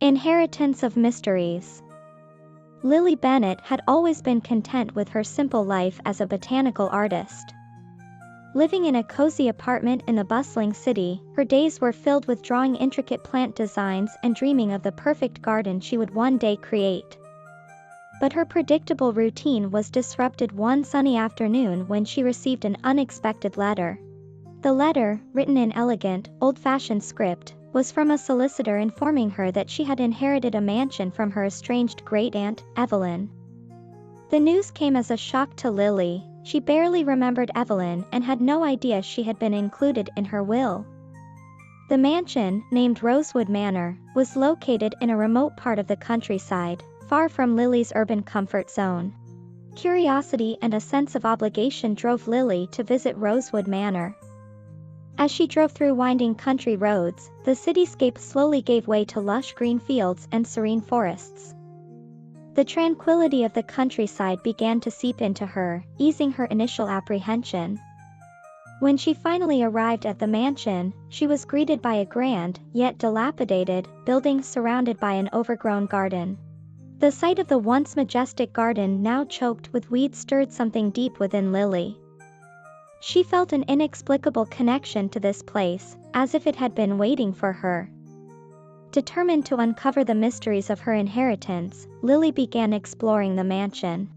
Inheritance of mysteries. Lily Bennett had always been content with her simple life as a botanical artist. Living in a cozy apartment in the bustling city, her days were filled with drawing intricate plant designs and dreaming of the perfect garden she would one day create. But her predictable routine was disrupted one sunny afternoon when she received an unexpected letter. The letter, written in elegant, old-fashioned script, was from a solicitor informing her that she had inherited a mansion from her estranged great-aunt, Evelyn. The news came as a shock to Lily. She barely remembered Evelyn and had no idea she had been included in her will. The mansion, named Rosewood Manor, was located in a remote part of the countryside, far from Lily's urban comfort zone. Curiosity and a sense of obligation drove Lily to visit Rosewood Manor. As she drove through winding country roads, the cityscape slowly gave way to lush green fields and serene forests. The tranquility of the countryside began to seep into her, easing her initial apprehension. When she finally arrived at the mansion, she was greeted by a grand, yet dilapidated, building surrounded by an overgrown garden. The sight of the once majestic garden now choked with weeds stirred something deep within Lily. She felt an inexplicable connection to this place, as if it had been waiting for her. Determined to uncover the mysteries of her inheritance, Lily began exploring the mansion.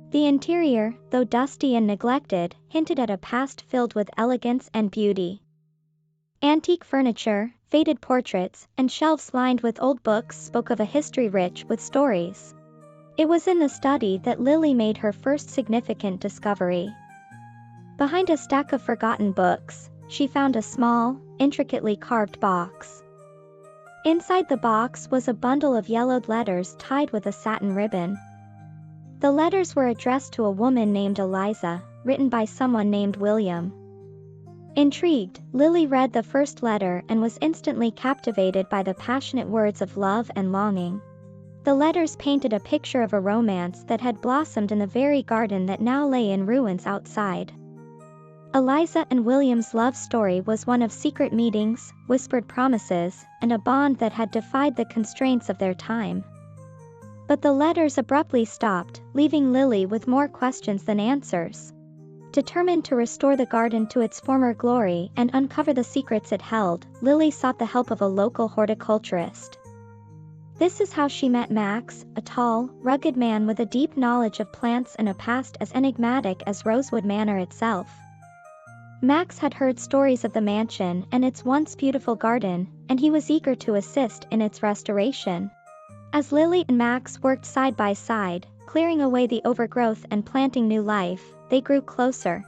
The interior, though dusty and neglected, hinted at a past filled with elegance and beauty. Antique furniture, faded portraits, and shelves lined with old books spoke of a history rich with stories. It was in the study that Lily made her first significant discovery. Behind a stack of forgotten books, she found a small, intricately carved box. Inside the box was a bundle of yellowed letters tied with a satin ribbon. The letters were addressed to a woman named Eliza, written by someone named William. Intrigued, Lily read the first letter and was instantly captivated by the passionate words of love and longing. The letters painted a picture of a romance that had blossomed in the very garden that now lay in ruins outside. Eliza and William's love story was one of secret meetings, whispered promises, and a bond that had defied the constraints of their time. But the letters abruptly stopped, leaving Lily with more questions than answers. Determined to restore the garden to its former glory and uncover the secrets it held, Lily sought the help of a local horticulturist. This is how she met Max, a tall, rugged man with a deep knowledge of plants and a past as enigmatic as Rosewood Manor itself. Max had heard stories of the mansion and its once beautiful garden, and he was eager to assist in its restoration. As Lily and Max worked side by side, clearing away the overgrowth and planting new life, they grew closer.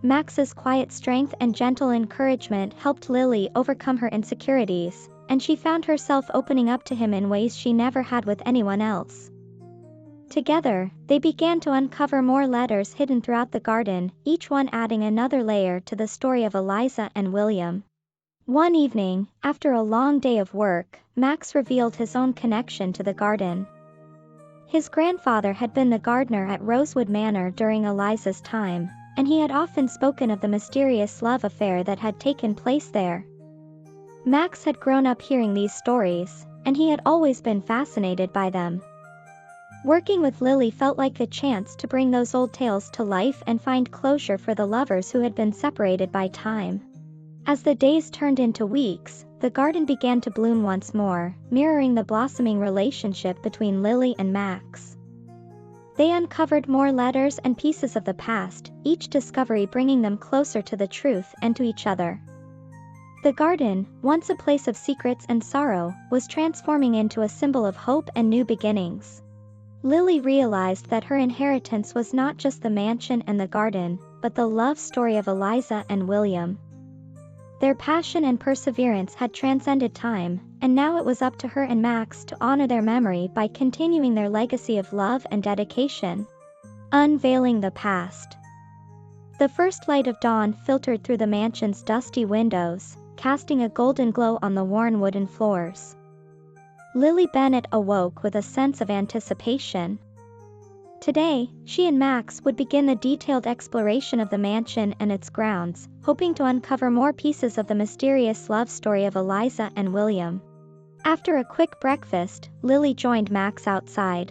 Max's quiet strength and gentle encouragement helped Lily overcome her insecurities, and she found herself opening up to him in ways she never had with anyone else. Together, they began to uncover more letters hidden throughout the garden, each one adding another layer to the story of Eliza and William. One evening, after a long day of work, Max revealed his own connection to the garden. His grandfather had been the gardener at Rosewood Manor during Eliza's time, and he had often spoken of the mysterious love affair that had taken place there. Max had grown up hearing these stories, and he had always been fascinated by them. Working with Lily felt like a chance to bring those old tales to life and find closure for the lovers who had been separated by time. As the days turned into weeks, the garden began to bloom once more, mirroring the blossoming relationship between Lily and Max. They uncovered more letters and pieces of the past, each discovery bringing them closer to the truth and to each other. The garden, once a place of secrets and sorrow, was transforming into a symbol of hope and new beginnings. Lily realized that her inheritance was not just the mansion and the garden, but the love story of Eliza and William. Their passion and perseverance had transcended time, and now it was up to her and Max to honor their memory by continuing their legacy of love and dedication. Unveiling the past. The first light of dawn filtered through the mansion's dusty windows, casting a golden glow on the worn wooden floors. Lily Bennett awoke with a sense of anticipation. Today, she and Max would begin the detailed exploration of the mansion and its grounds, hoping to uncover more pieces of the mysterious love story of Eliza and William. After a quick breakfast, Lily joined Max outside.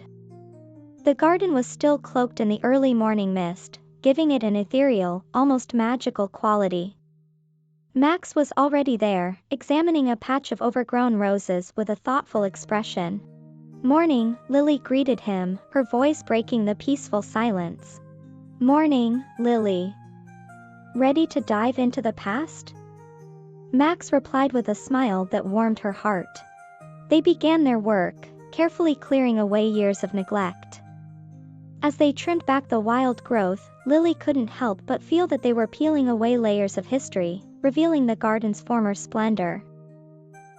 The garden was still cloaked in the early morning mist, giving it an ethereal, almost magical quality. Max was already there, examining a patch of overgrown roses with a thoughtful expression. "Morning," Lily greeted him, her voice breaking the peaceful silence. "Morning, Lily. Ready to dive into the past?" Max replied with a smile that warmed her heart. They began their work, carefully clearing away years of neglect. As they trimmed back the wild growth, Lily couldn't help but feel that they were peeling away layers of history, revealing the garden's former splendor.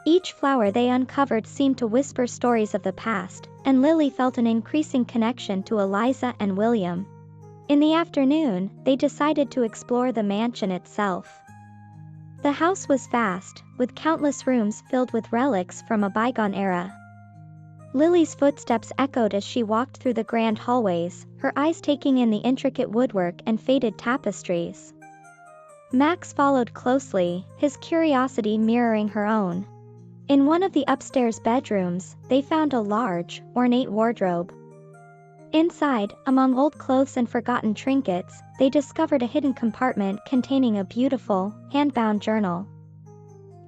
Each flower they uncovered seemed to whisper stories of the past, and Lily felt an increasing connection to Eliza and William. In the afternoon, they decided to explore the mansion itself. The house was vast, with countless rooms filled with relics from a bygone era. Lily's footsteps echoed as she walked through the grand hallways, her eyes taking in the intricate woodwork and faded tapestries. Max followed closely, his curiosity mirroring her own. In one of the upstairs bedrooms, they found a large, ornate wardrobe. Inside, among old clothes and forgotten trinkets, they discovered a hidden compartment containing a beautiful, hand-bound journal.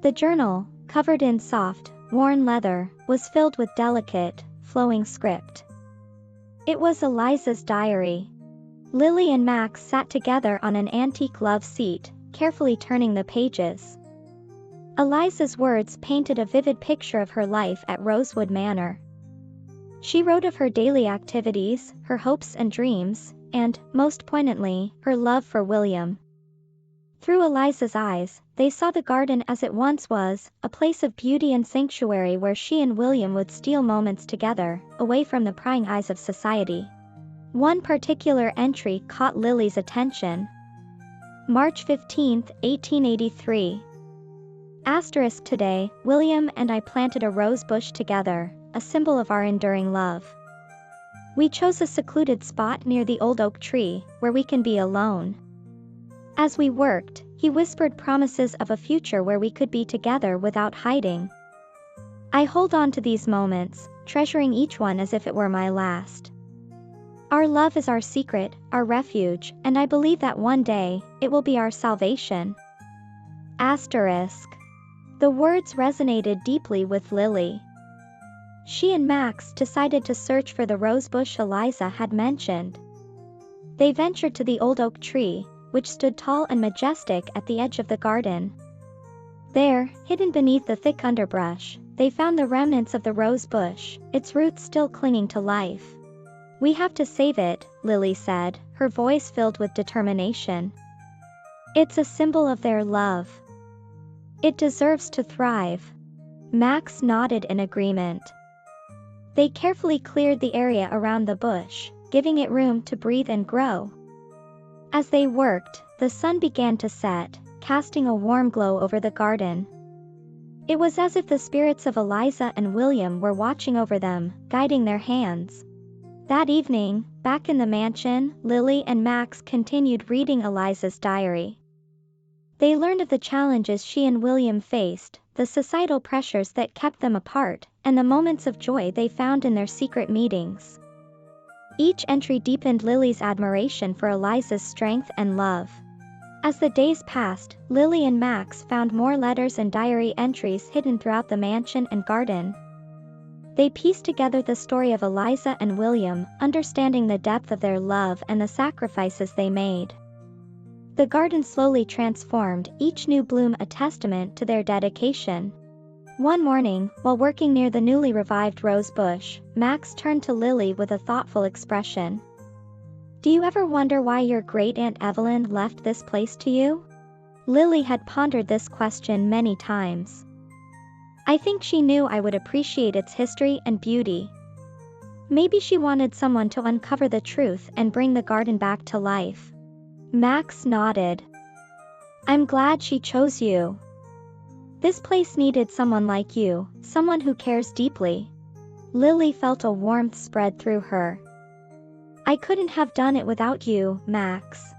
The journal, covered in soft, worn leather, was filled with delicate, flowing script. It was Eliza's diary. Lily and Max sat together on an antique love seat, carefully turning the pages. Eliza's words painted a vivid picture of her life at Rosewood Manor. She wrote of her daily activities, her hopes and dreams, and, most poignantly, her love for William. Through Eliza's eyes, they saw the garden as it once was, a place of beauty and sanctuary where she and William would steal moments together, away from the prying eyes of society. One particular entry caught Lily's attention. March 15, 1883. Today, William and I planted a rose bush together, a symbol of our enduring love. We chose a secluded spot near the old oak tree, where we can be alone. As we worked, he whispered promises of a future where we could be together without hiding. I hold on to these moments, treasuring each one as if it were my last. Our love is our secret, our refuge, and I believe that one day, it will be our salvation. The words resonated deeply with Lily. She and Max decided to search for the rosebush Eliza had mentioned. They ventured to the old oak tree, which stood tall and majestic at the edge of the garden. There, hidden beneath the thick underbrush, they found the remnants of the rose bush, its roots still clinging to life. "We have to save it," Lily said, her voice filled with determination. "It's a symbol of their love. It deserves to thrive." Max nodded in agreement. They carefully cleared the area around the bush, giving it room to breathe and grow. As they worked, the sun began to set, casting a warm glow over the garden. It was as if the spirits of Eliza and William were watching over them, guiding their hands. That evening, back in the mansion, Lily and Max continued reading Eliza's diary. They learned of the challenges she and William faced, the societal pressures that kept them apart, and the moments of joy they found in their secret meetings. Each entry deepened Lily's admiration for Eliza's strength and love. As the days passed, Lily and Max found more letters and diary entries hidden throughout the mansion and garden. They pieced together the story of Eliza and William, understanding the depth of their love and the sacrifices they made. The garden slowly transformed, each new bloom a testament to their dedication. One morning, while working near the newly revived rose bush, Max turned to Lily with a thoughtful expression. "Do you ever wonder why your great-aunt Evelyn left this place to you?" Lily had pondered this question many times. "I think she knew I would appreciate its history and beauty. Maybe she wanted someone to uncover the truth and bring the garden back to life." Max nodded. "I'm glad she chose you. This place needed someone like you, someone who cares deeply." Lily felt a warmth spread through her. "I couldn't have done it without you, Max.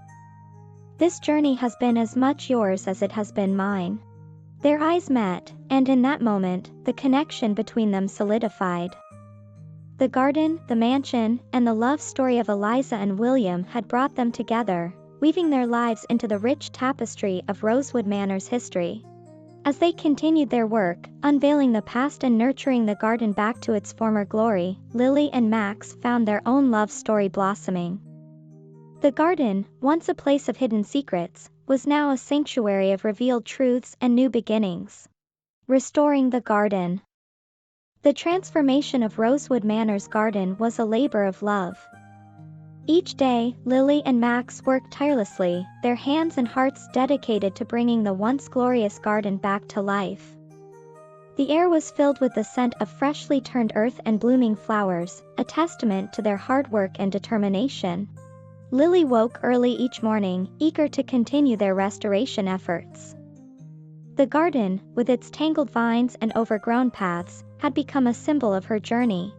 This journey has been as much yours as it has been mine. Their eyes met, and in that moment, the connection between them solidified. The garden, the mansion, and the love story of Eliza and William had brought them together, weaving their lives into the rich tapestry of Rosewood Manor's history. As they continued their work, unveiling the past and nurturing the garden back to its former glory, Lily and Max found their own love story blossoming. The garden, once a place of hidden secrets, was now a sanctuary of revealed truths and new beginnings. Restoring the garden. The transformation of Rosewood Manor's garden was a labor of love. Each day, Lily and Max worked tirelessly, their hands and hearts dedicated to bringing the once glorious garden back to life. The air was filled with the scent of freshly turned earth and blooming flowers, a testament to their hard work and determination. Lily woke early each morning, eager to continue their restoration efforts. The garden, with its tangled vines and overgrown paths, had become a symbol of her journey.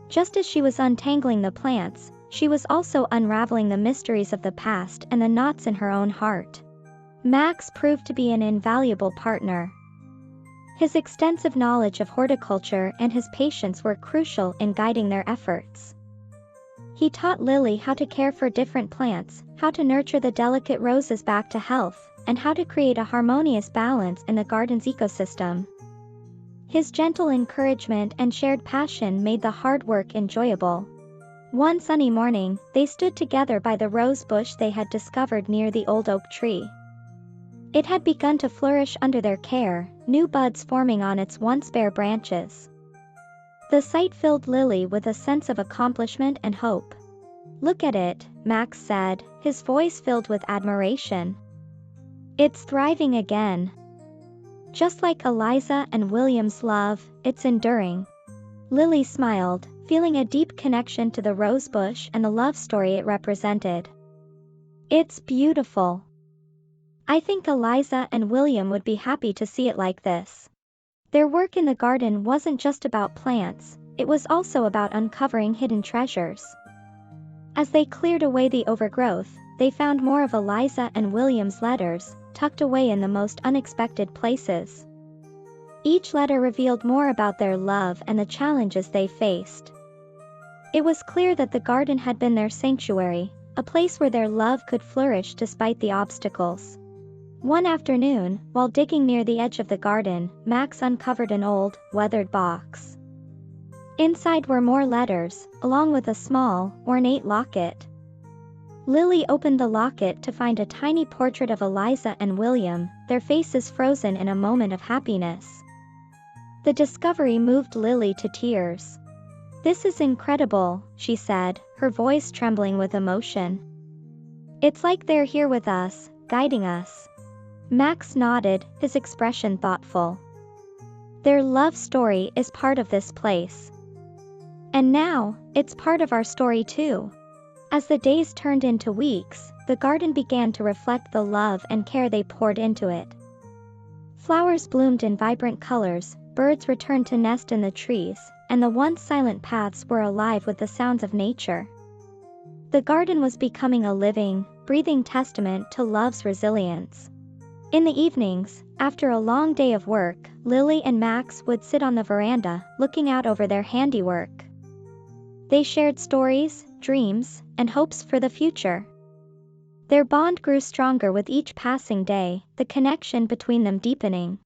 Just as she was untangling the plants, she was also unraveling the mysteries of the past and the knots in her own heart. Max proved to be an invaluable partner. His extensive knowledge of horticulture and his patience were crucial in guiding their efforts. He taught Lily how to care for different plants, how to nurture the delicate roses back to health, and how to create a harmonious balance in the garden's ecosystem. His gentle encouragement and shared passion made the hard work enjoyable. One sunny morning, they stood together by the rose bush they had discovered near the old oak tree. It had begun to flourish under their care, new buds forming on its once bare branches. The sight filled Lily with a sense of accomplishment and hope. "Look at it," Max said, his voice filled with admiration. "It's thriving again. Just like Eliza and William's love, it's enduring." Lily smiled, feeling a deep connection to the rose bush and the love story it represented. "It's beautiful. I think Eliza and William would be happy to see it like this." Their work in the garden wasn't just about plants, it was also about uncovering hidden treasures. As they cleared away the overgrowth, they found more of Eliza and William's letters, tucked away in the most unexpected places. Each letter revealed more about their love and the challenges they faced. It was clear that the garden had been their sanctuary, a place where their love could flourish despite the obstacles. One afternoon, while digging near the edge of the garden, Max uncovered an old, weathered box. Inside were more letters, along with a small, ornate locket. Lily opened the locket to find a tiny portrait of Eliza and William, their faces frozen in a moment of happiness. The discovery moved Lily to tears. "This is incredible," she said, her voice trembling with emotion. "It's like they're here with us, guiding us." Max nodded, his expression thoughtful. "Their love story is part of this place. And now, it's part of our story too." As the days turned into weeks, the garden began to reflect the love and care they poured into it. Flowers bloomed in vibrant colors, birds returned to nest in the trees, and the once silent paths were alive with the sounds of nature. The garden was becoming a living, breathing testament to love's resilience. In the evenings, after a long day of work, Lily and Max would sit on the veranda, looking out over their handiwork. They shared stories, dreams, and hopes for the future. Their bond grew stronger with each passing day, the connection between them deepening.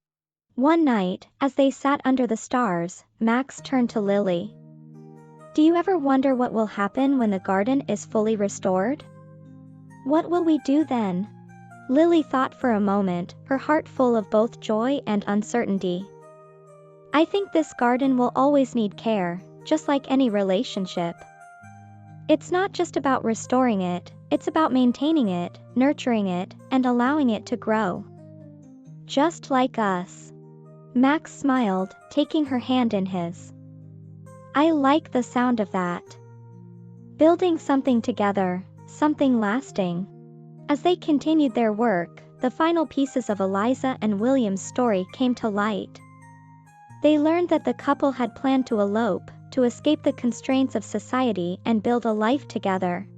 One night, as they sat under the stars, Max turned to Lily. "Do you ever wonder what will happen when the garden is fully restored? What will we do then?" Lily thought for a moment, her heart full of both joy and uncertainty. "I think this garden will always need care, just like any relationship. It's not just about restoring it, it's about maintaining it, nurturing it, and allowing it to grow. Just like us." Max smiled, taking her hand in his. "I like the sound of that. Building something together, something lasting." As they continued their work, the final pieces of Eliza and William's story came to light. They learned that the couple had planned to elope, to escape the constraints of society and build a life together.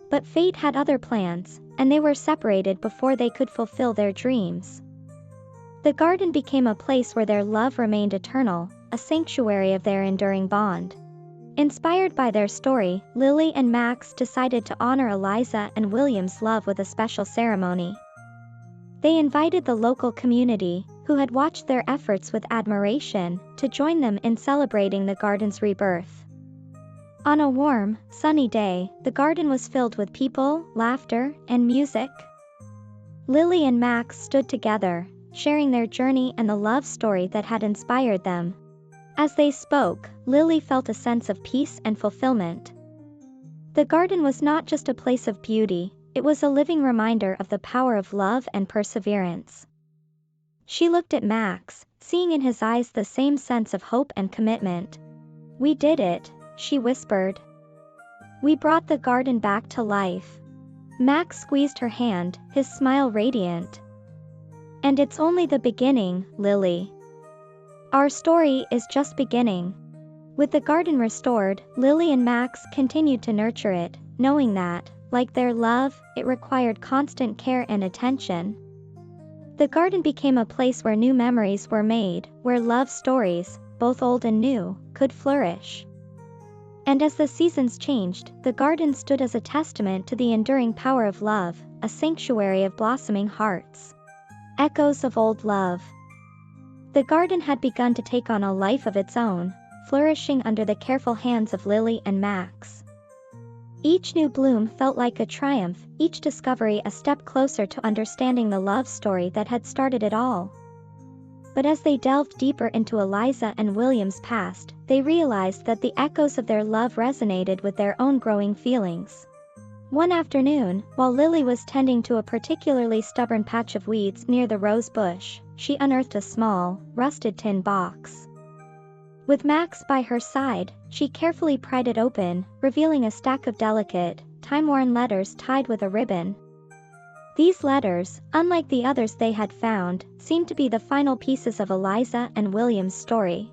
But fate had other plans, and they were separated before they could fulfill their dreams. The garden became a place where their love remained eternal, a sanctuary of their enduring bond. Inspired by their story, Lily and Max decided to honor Eliza and William's love with a special ceremony. They invited the local community, who had watched their efforts with admiration, to join them in celebrating the garden's rebirth. On a warm, sunny day, the garden was filled with people, laughter, and music. Lily and Max stood together, sharing their journey and the love story that had inspired them. As they spoke, Lily felt a sense of peace and fulfillment. The garden was not just a place of beauty, it was a living reminder of the power of love and perseverance. She looked at Max, seeing in his eyes the same sense of hope and commitment. "We did it," she whispered. "We brought the garden back to life." Max squeezed her hand, his smile radiant. "And it's only the beginning, Lily. Our story is just beginning." With the garden restored, Lily and Max continued to nurture it, knowing that, like their love, it required constant care and attention. The garden became a place where new memories were made, where love stories, both old and new, could flourish. And as the seasons changed, the garden stood as a testament to the enduring power of love, a sanctuary of blossoming hearts. Echoes of old love. The garden had begun to take on a life of its own, flourishing under the careful hands of Lily and Max. Each new bloom felt like a triumph, each discovery a step closer to understanding the love story that had started it all. But as they delved deeper into Eliza and William's past, they realized that the echoes of their love resonated with their own growing feelings. One afternoon, while Lily was tending to a particularly stubborn patch of weeds near the rose bush, she unearthed a small, rusted tin box. With Max by her side, she carefully pried it open, revealing a stack of delicate, time-worn letters tied with a ribbon. These letters, unlike the others they had found, seemed to be the final pieces of Eliza and William's story.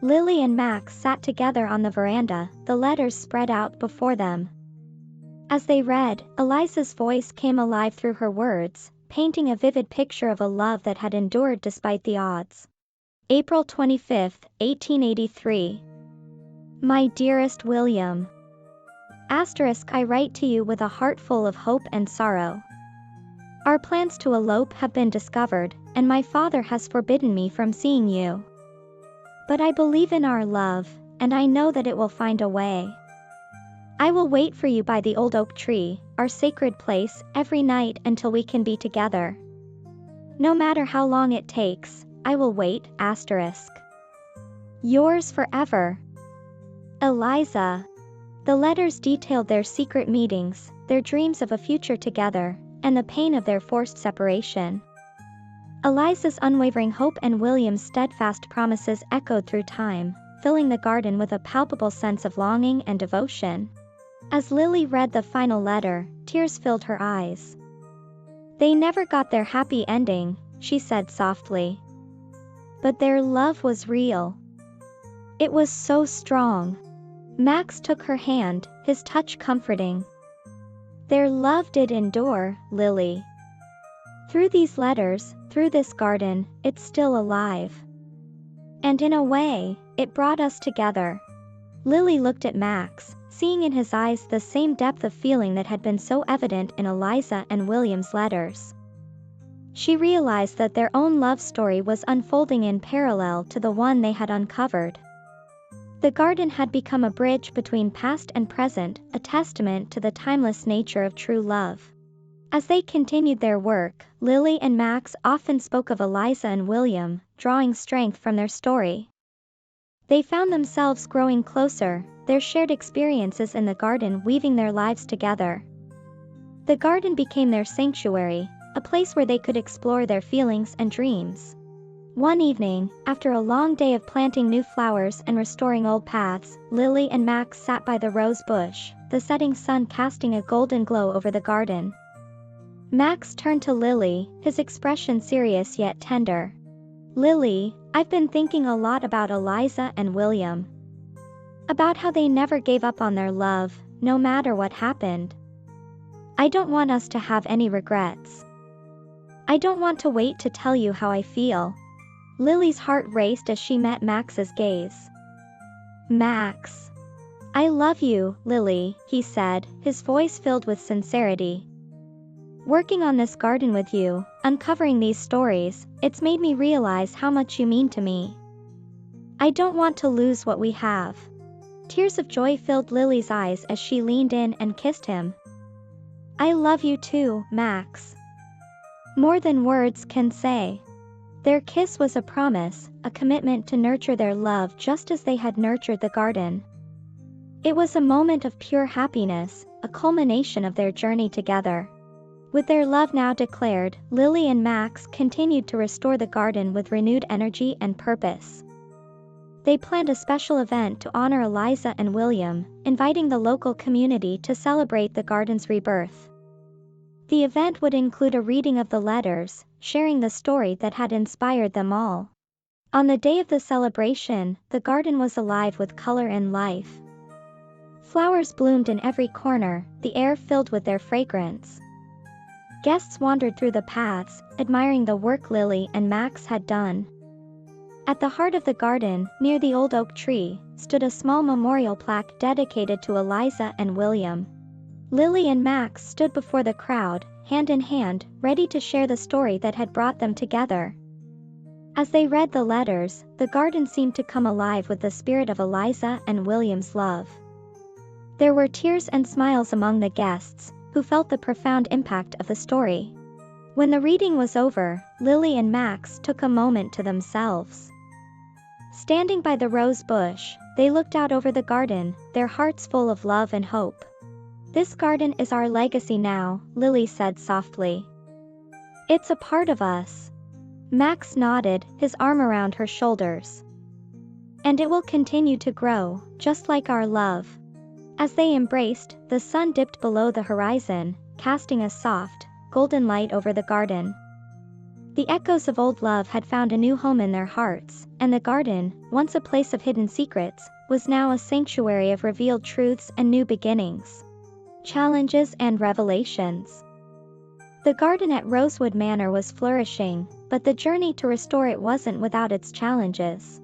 Lily and Max sat together on the veranda, the letters spread out before them. As they read, Eliza's voice came alive through her words, painting a vivid picture of a love that had endured despite the odds. April 25, 1883. My dearest William. I write to you with a heart full of hope and sorrow. Our plans to elope have been discovered, and my father has forbidden me from seeing you. But I believe in our love, and I know that it will find a way. I will wait for you by the old oak tree, our sacred place, every night until we can be together. No matter how long it takes, I will wait. Yours forever, Eliza. The letters detailed their secret meetings, their dreams of a future together, and the pain of their forced separation. Eliza's unwavering hope and William's steadfast promises echoed through time, filling the garden with a palpable sense of longing and devotion. As Lily read the final letter, tears filled her eyes. They never got their happy ending, she said softly. But their love was real. It was so strong. Max took her hand, his touch comforting. Their love did endure, Lily. Through these letters, through this garden, it's still alive. And in a way, it brought us together. Lily looked at Max, seeing in his eyes the same depth of feeling that had been so evident in Eliza and William's letters. She realized that their own love story was unfolding in parallel to the one they had uncovered. The garden had become a bridge between past and present, a testament to the timeless nature of true love. As they continued their work, Lily and Max often spoke of Eliza and William, drawing strength from their story. They found themselves growing closer, their shared experiences in the garden weaving their lives together. The garden became their sanctuary, a place where they could explore their feelings and dreams. One evening, after a long day of planting new flowers and restoring old paths, Lily and Max sat by the rose bush, the setting sun casting a golden glow over the garden. Max turned to Lily, his expression serious yet tender. Lily, I've been thinking a lot about Eliza and William. About how they never gave up on their love, no matter what happened. I don't want us to have any regrets. I don't want to wait to tell you how I feel. Lily's heart raced as she met Max's gaze. Max. I love you, Lily, he said, his voice filled with sincerity. Working on this garden with you, uncovering these stories, it's made me realize how much you mean to me. I don't want to lose what we have. Tears of joy filled Lily's eyes as she leaned in and kissed him. I love you too, Max. More than words can say. Their kiss was a promise, a commitment to nurture their love just as they had nurtured the garden. It was a moment of pure happiness, a culmination of their journey together. With their love now declared, Lily and Max continued to restore the garden with renewed energy and purpose. They planned a special event to honor Eliza and William, inviting the local community to celebrate the garden's rebirth. The event would include a reading of the letters, sharing the story that had inspired them all. On the day of the celebration, the garden was alive with color and life. Flowers bloomed in every corner, the air filled with their fragrance. Guests wandered through the paths, admiring the work Lily and Max had done. At the heart of the garden, near the old oak tree, stood a small memorial plaque dedicated to Eliza and William. Lily and Max stood before the crowd, hand in hand, ready to share the story that had brought them together. As they read the letters, the garden seemed to come alive with the spirit of Eliza and William's love. There were tears and smiles among the guests, who felt the profound impact of the story. When the reading was over, Lily and Max took a moment to themselves. Standing by the rose bush, they looked out over the garden, their hearts full of love and hope. This garden is our legacy now, Lily said softly. It's a part of us. Max nodded, his arm around her shoulders. And it will continue to grow, just like our love. As they embraced, the sun dipped below the horizon, casting a soft, golden light over the garden. The echoes of old love had found a new home in their hearts, and the garden, once a place of hidden secrets, was now a sanctuary of revealed truths and new beginnings. Challenges and revelations. The garden at Rosewood Manor was flourishing, but the journey to restore it wasn't without its challenges.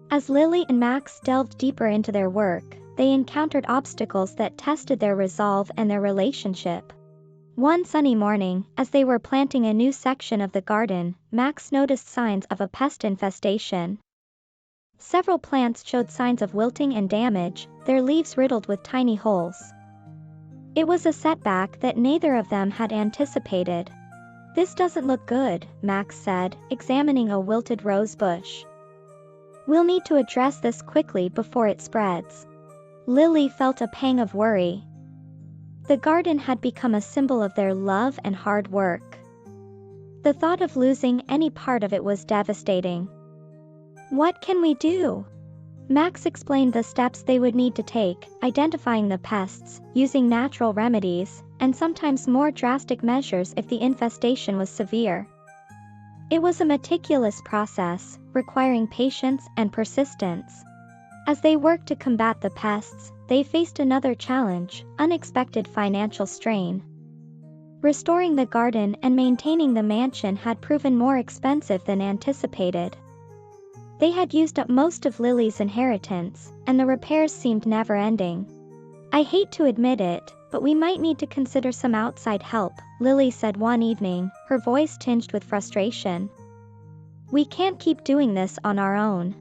As Lily and Max delved deeper into their work, they encountered obstacles that tested their resolve and their relationship. One sunny morning, as they were planting a new section of the garden, Max noticed signs of a pest infestation. Several plants showed signs of wilting and damage, their leaves riddled with tiny holes. It was a setback that neither of them had anticipated. This doesn't look good, Max said, examining a wilted rose bush. We'll need to address this quickly before it spreads. Lily felt a pang of worry. The garden had become a symbol of their love and hard work. The thought of losing any part of it was devastating. What can we do? Max explained the steps they would need to take, identifying the pests, using natural remedies, and sometimes more drastic measures if the infestation was severe. It was a meticulous process, requiring patience and persistence. As they worked to combat the pests, they faced another challenge, unexpected financial strain. Restoring the garden and maintaining the mansion had proven more expensive than anticipated. They had used up most of Lily's inheritance, and the repairs seemed never-ending. I hate to admit it, but we might need to consider some outside help, Lily said one evening, her voice tinged with frustration. We can't keep doing this on our own.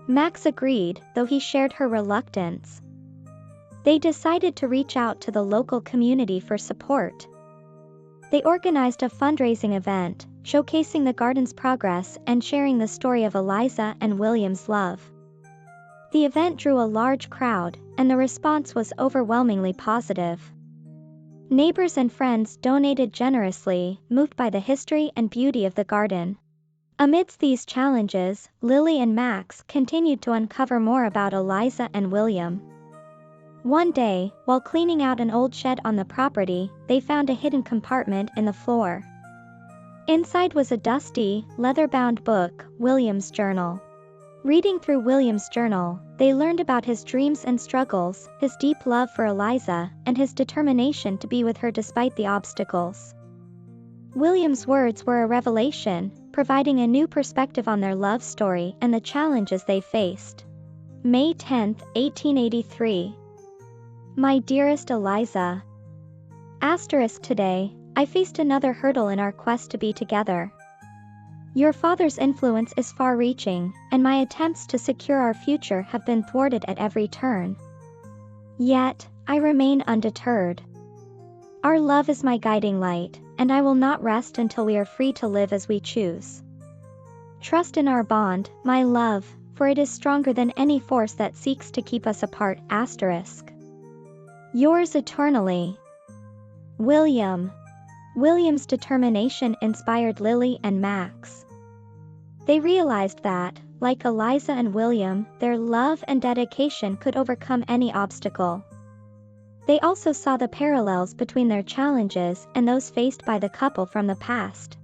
Max agreed, though he shared her reluctance. They decided to reach out to the local community for support. They organized a fundraising event, showcasing the garden's progress and sharing the story of Eliza and William's love. The event drew a large crowd, and the response was overwhelmingly positive. Neighbors and friends donated generously, moved by the history and beauty of the garden. Amidst these challenges, Lily and Max continued to uncover more about Eliza and William. One day, while cleaning out an old shed on the property, they found a hidden compartment in the floor. Inside was a dusty, leather-bound book, William's journal. Reading through William's journal, they learned about his dreams and struggles, his deep love for Eliza, and his determination to be with her despite the obstacles. William's words were a revelation, providing a new perspective on their love story and the challenges they faced. May 10, 1883. My dearest Eliza. Today, I faced another hurdle in our quest to be together. Your father's influence is far-reaching, and my attempts to secure our future have been thwarted at every turn. Yet, I remain undeterred. Our love is my guiding light, and I will not rest until we are free to live as we choose. Trust in our bond, my love, for it is stronger than any force that seeks to keep us apart. Yours eternally, William. William's determination inspired Lily and Max. They realized that, like Eliza and William, their love and dedication could overcome any obstacle. They also saw the parallels between their challenges and those faced by the couple from the past.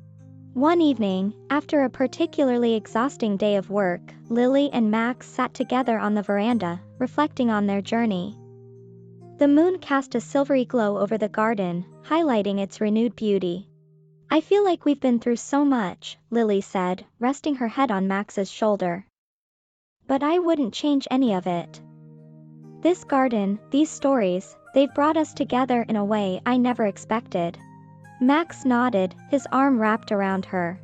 One evening, after a particularly exhausting day of work, Lily and Max sat together on the veranda, reflecting on their journey. The moon cast a silvery glow over the garden, highlighting its renewed beauty. I feel like we've been through so much, Lily said, resting her head on Max's shoulder. But I wouldn't change any of it. This garden, these stories, they've brought us together in a way I never expected. Max nodded, his arm wrapped around her.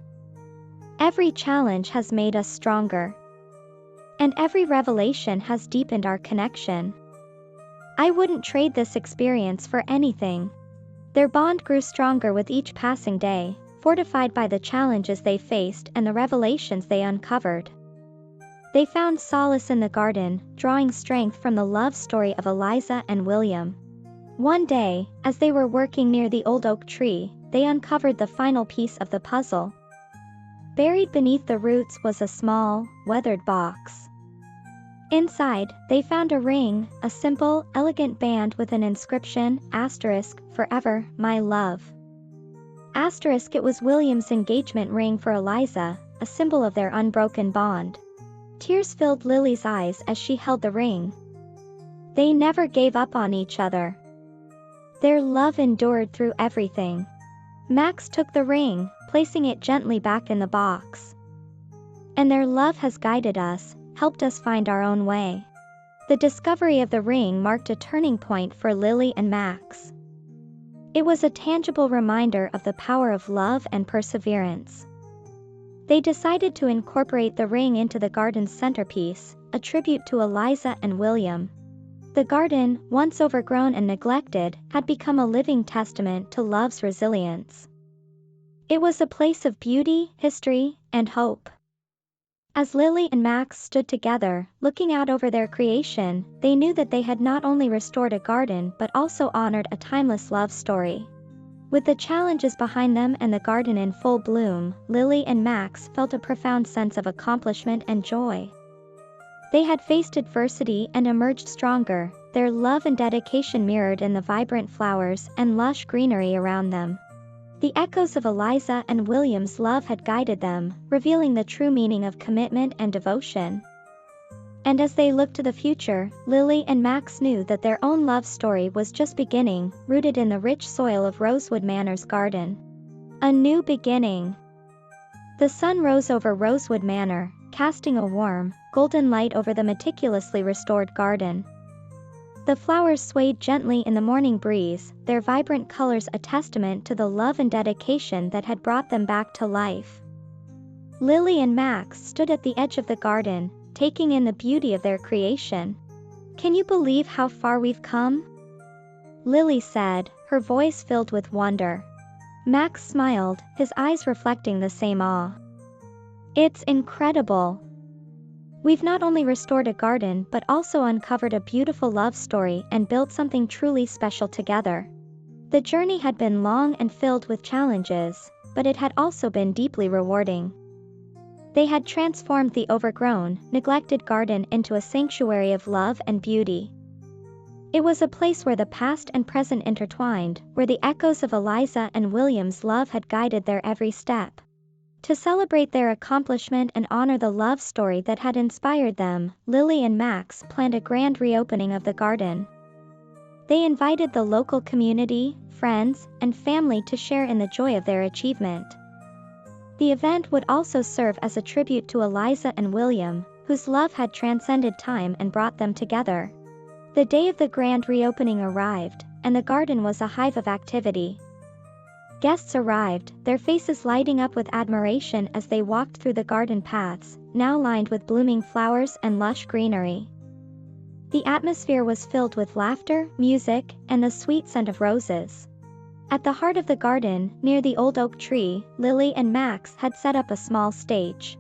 Every challenge has made us stronger. And every revelation has deepened our connection. I wouldn't trade this experience for anything. Their bond grew stronger with each passing day, fortified by the challenges they faced and the revelations they uncovered. They found solace in the garden, drawing strength from the love story of Eliza and William. One day, as they were working near the old oak tree, they uncovered the final piece of the puzzle. Buried beneath the roots was a small, weathered box. Inside, they found a ring, a simple, elegant band with an inscription, forever, my love. It was William's engagement ring for Eliza, a symbol of their unbroken bond. Tears filled Lily's eyes as she held the ring. They never gave up on each other. Their love endured through everything. Max took the ring, placing it gently back in the box. And their love has guided us, helped us find our own way. The discovery of the ring marked a turning point for Lily and Max. It was a tangible reminder of the power of love and perseverance. They decided to incorporate the ring into the garden's centerpiece, a tribute to Eliza and William. The garden, once overgrown and neglected, had become a living testament to love's resilience. It was a place of beauty, history, and hope. As Lily and Max stood together, looking out over their creation, they knew that they had not only restored a garden but also honored a timeless love story. With the challenges behind them and the garden in full bloom, Lily and Max felt a profound sense of accomplishment and joy. They had faced adversity and emerged stronger, their love and dedication mirrored in the vibrant flowers and lush greenery around them. The echoes of Eliza and William's love had guided them, revealing the true meaning of commitment and devotion. And as they looked to the future, Lily and Max knew that their own love story was just beginning, rooted in the rich soil of Rosewood Manor's garden. A new beginning. The sun rose over Rosewood Manor, casting a warm, golden light over the meticulously restored garden. The flowers swayed gently in the morning breeze, their vibrant colors a testament to the love and dedication that had brought them back to life. Lily and Max stood at the edge of the garden, taking in the beauty of their creation. "Can you believe how far we've come?" Lily said, her voice filled with wonder. Max smiled, his eyes reflecting the same awe. "It's incredible. We've not only restored a garden but also uncovered a beautiful love story and built something truly special together." The journey had been long and filled with challenges, but it had also been deeply rewarding. They had transformed the overgrown, neglected garden into a sanctuary of love and beauty. It was a place where the past and present intertwined, where the echoes of Eliza and William's love had guided their every step. To celebrate their accomplishment and honor the love story that had inspired them, Lily and Max planned a grand reopening of the garden. They invited the local community, friends, and family to share in the joy of their achievement. The event would also serve as a tribute to Eliza and William, whose love had transcended time and brought them together. The day of the grand reopening arrived, and the garden was a hive of activity. Guests arrived, their faces lighting up with admiration as they walked through the garden paths, now lined with blooming flowers and lush greenery. The atmosphere was filled with laughter, music, and the sweet scent of roses. At the heart of the garden, near the old oak tree, Lily and Max had set up a small stage.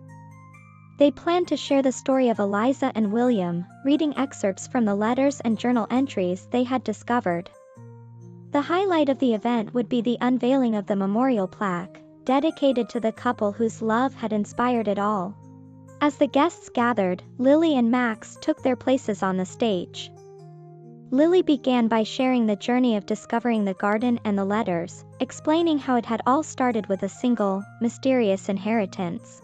They planned to share the story of Eliza and William, reading excerpts from the letters and journal entries they had discovered. The highlight of the event would be the unveiling of the memorial plaque, dedicated to the couple whose love had inspired it all. As the guests gathered, Lily and Max took their places on the stage. Lily began by sharing the journey of discovering the garden and the letters, explaining how it had all started with a single, mysterious inheritance.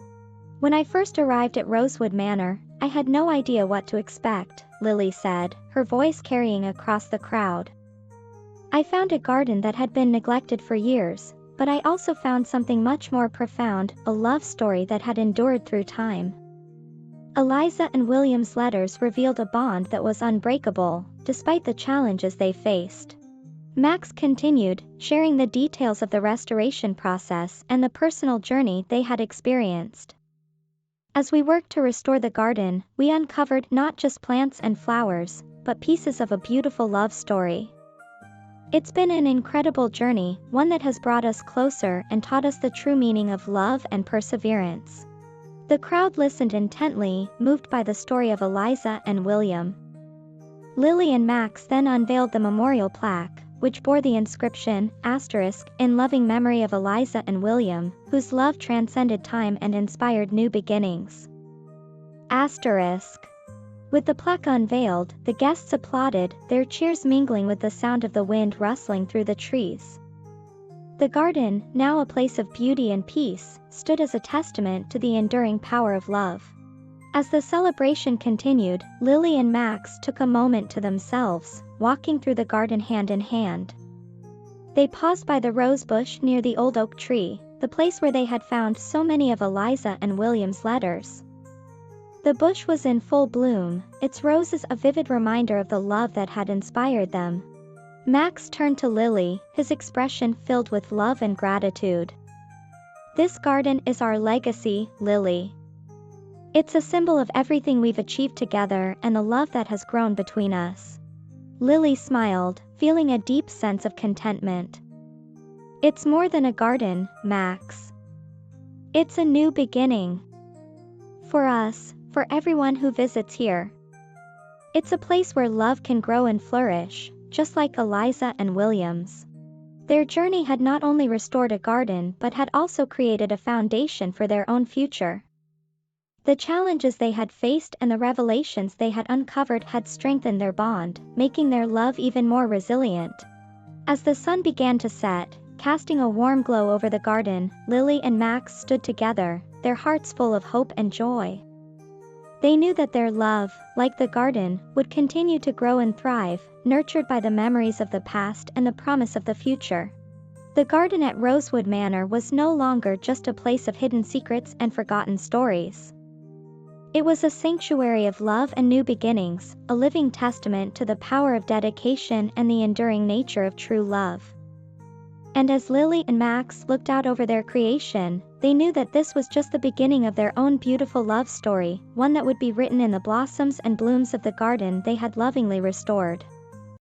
"When I first arrived at Rosewood Manor, I had no idea what to expect," Lily said, her voice carrying across the crowd. "I found a garden that had been neglected for years, but I also found something much more profound, a love story that had endured through time." Eliza and William's letters revealed a bond that was unbreakable, despite the challenges they faced. Max continued, sharing the details of the restoration process and the personal journey they had experienced. "As we worked to restore the garden, we uncovered not just plants and flowers, but pieces of a beautiful love story. It's been an incredible journey, one that has brought us closer and taught us the true meaning of love and perseverance." The crowd listened intently, moved by the story of Eliza and William. Lily and Max then unveiled the memorial plaque, which bore the inscription, "in loving memory of Eliza and William, whose love transcended time and inspired new beginnings." With the plaque unveiled, the guests applauded, their cheers mingling with the sound of the wind rustling through the trees. The garden, now a place of beauty and peace, stood as a testament to the enduring power of love. As the celebration continued, Lily and Max took a moment to themselves, walking through the garden hand in hand. They paused by the rose bush near the old oak tree, the place where they had found so many of Eliza and William's letters. The bush was in full bloom, its roses a vivid reminder of the love that had inspired them. Max turned to Lily, his expression filled with love and gratitude. "This garden is our legacy, Lily. It's a symbol of everything we've achieved together and the love that has grown between us." Lily smiled, feeling a deep sense of contentment. "It's more than a garden, Max. It's a new beginning. For us, for everyone who visits here. It's a place where love can grow and flourish, just like Eliza and William's." Their journey had not only restored a garden but had also created a foundation for their own future. The challenges they had faced and the revelations they had uncovered had strengthened their bond, making their love even more resilient. As the sun began to set, casting a warm glow over the garden, Lily and Max stood together, their hearts full of hope and joy. They knew that their love, like the garden, would continue to grow and thrive, nurtured by the memories of the past and the promise of the future. The garden at Rosewood Manor was no longer just a place of hidden secrets and forgotten stories. It was a sanctuary of love and new beginnings, a living testament to the power of dedication and the enduring nature of true love. And as Lily and Max looked out over their creation, they knew that this was just the beginning of their own beautiful love story, one that would be written in the blossoms and blooms of the garden they had lovingly restored.